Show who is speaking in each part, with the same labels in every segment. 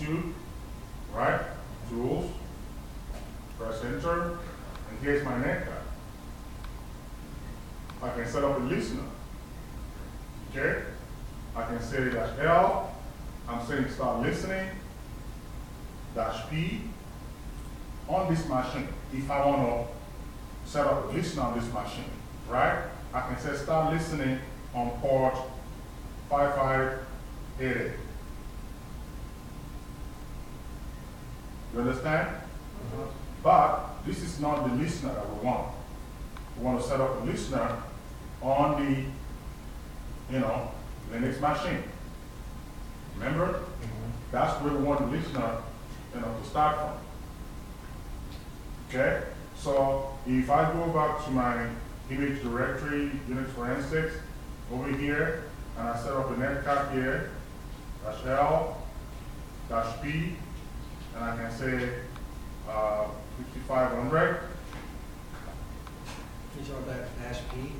Speaker 1: two, right? Tools, press enter, and here's my net card. I can set up a listener. Okay? I can say dash L, I'm saying start listening, dash P on this machine. If I want to set up a listener on this machine, right? I can say start listening on port 5588. You understand? But this is not the listener that we want. We want to set up a listener on the, Linux machine. Remember? That's where we want the listener, to start from. Okay? So if I go back to my image directory, Unix Forensics, over here, and I set up a netcat here, dash L, dash P, and I can say 5500.
Speaker 2: Which are that dash P?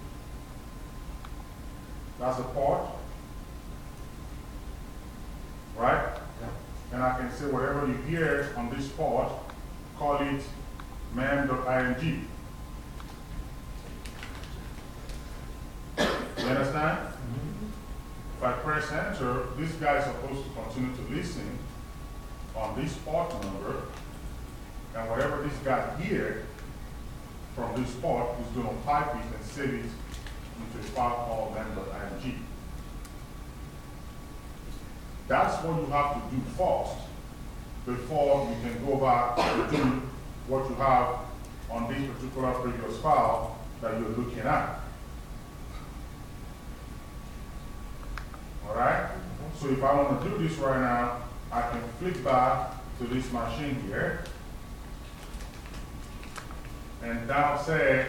Speaker 1: That's a port, right?
Speaker 2: Yeah.
Speaker 1: And I can say whatever you hear on this port, call it mem.ing. You understand? If I press enter, this guy is supposed to continue to listen on this port number, and whatever this guy hears from this port is going to type it and save it into a file called mem.ing. That's what you have to do first before you can go back to do what you have on this particular previous file that you're looking at. All right? So if I want to do this right now, I can flick back to this machine here and now say,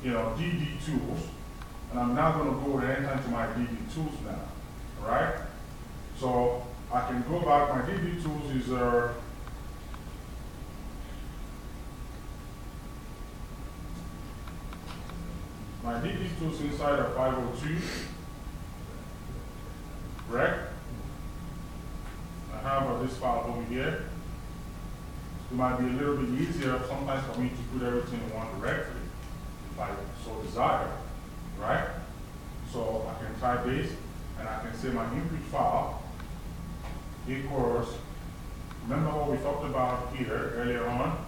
Speaker 1: DD tools, and I'm now going to go and enter into my DD tools now. All right? So I can go back. My DD tools is my DD tools inside of 502. Correct? I have this file over here. It might be a little bit easier sometimes for me to put everything in one directory if I so desire, right? So I can type this and I can say my input file equals, remember what we talked about here earlier on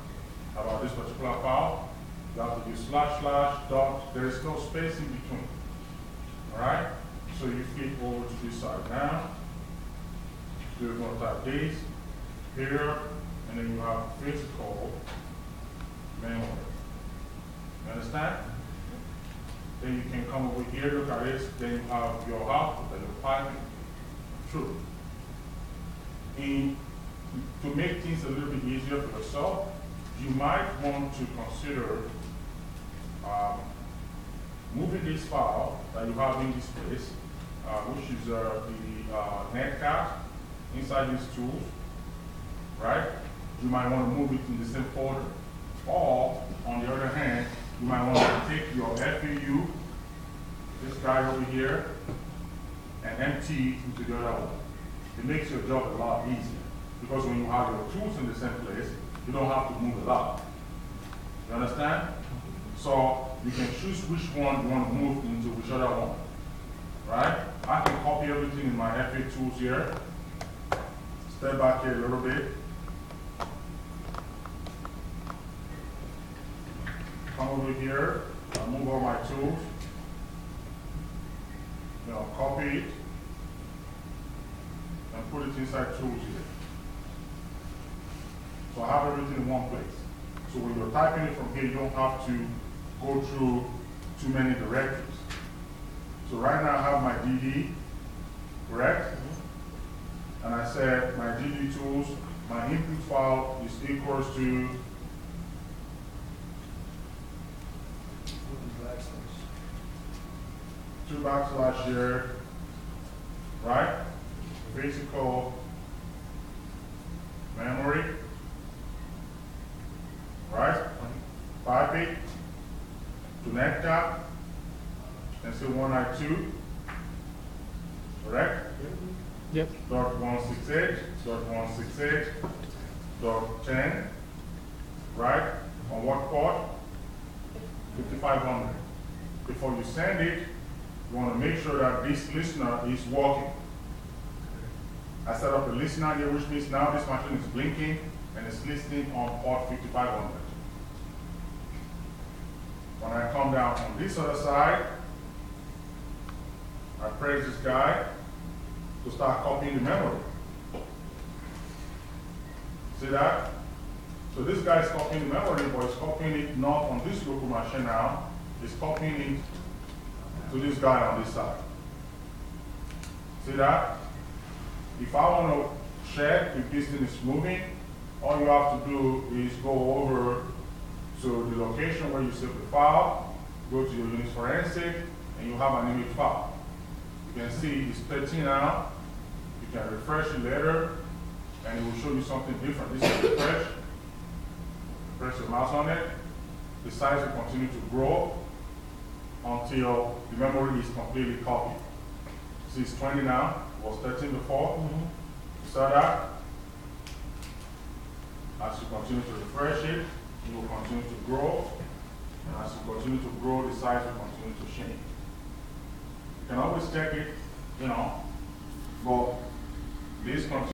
Speaker 1: about this particular file? You have to do / dot, there is no space in between, all right? So you flip over to this side now. So you're going to type this here, and then you have physical memory. You understand? Then you can come over here, look at this, then you have your output that you're typing. True. To make things a little bit easier for yourself, you might want to consider moving this file that you have in this place, which is the netcat inside these tools, right? You might want to move it in the same folder. Or, on the other hand, you might want to take your FAU, this guy over here, and empty it into the other one. It makes your job a lot easier. Because when you have your tools in the same place, you don't have to move a lot. You understand? So you can choose which one you want to move into which other one. Right? I can copy everything in my FA tools here. Step back here a little bit. Come over here. I'll move all my tools. Copy it. And put it inside tools here. So I have everything in one place. So when you're typing it from here, you don't have to go through too many directories. So right now I have my DD, correct? And I said my DD tools, my input file is equals to /2 here, right? Physical memory, right? Pipe it to netcat and say 192, correct?
Speaker 3: Yep.
Speaker 1: .168. .168.10, right? On what port? 5500. Before you send it, you want to make sure that this listener is working. I set up a listener here, which means now this machine is blinking and it's listening on port 5500. When I come down on this other side, I press this guy to start copying the memory. See that? So this guy is copying the memory, but he's copying it not on this local machine now, he's copying it to this guy on this side. See that? If I want to check if this thing is moving, all you have to do is go over to the location where you save the file, go to your Unix Forensic, and you have an image file. You can see it's 13 now. You can refresh it later, and it will show you something different. This is refresh. Press your mouse on it. The size will continue to grow until the memory is completely copied. See, it's 20 now. It was 13 before. You saw that? As you continue to refresh it, it will continue to grow. And as you continue to grow, the size will continue to change. You can always check it, but this continues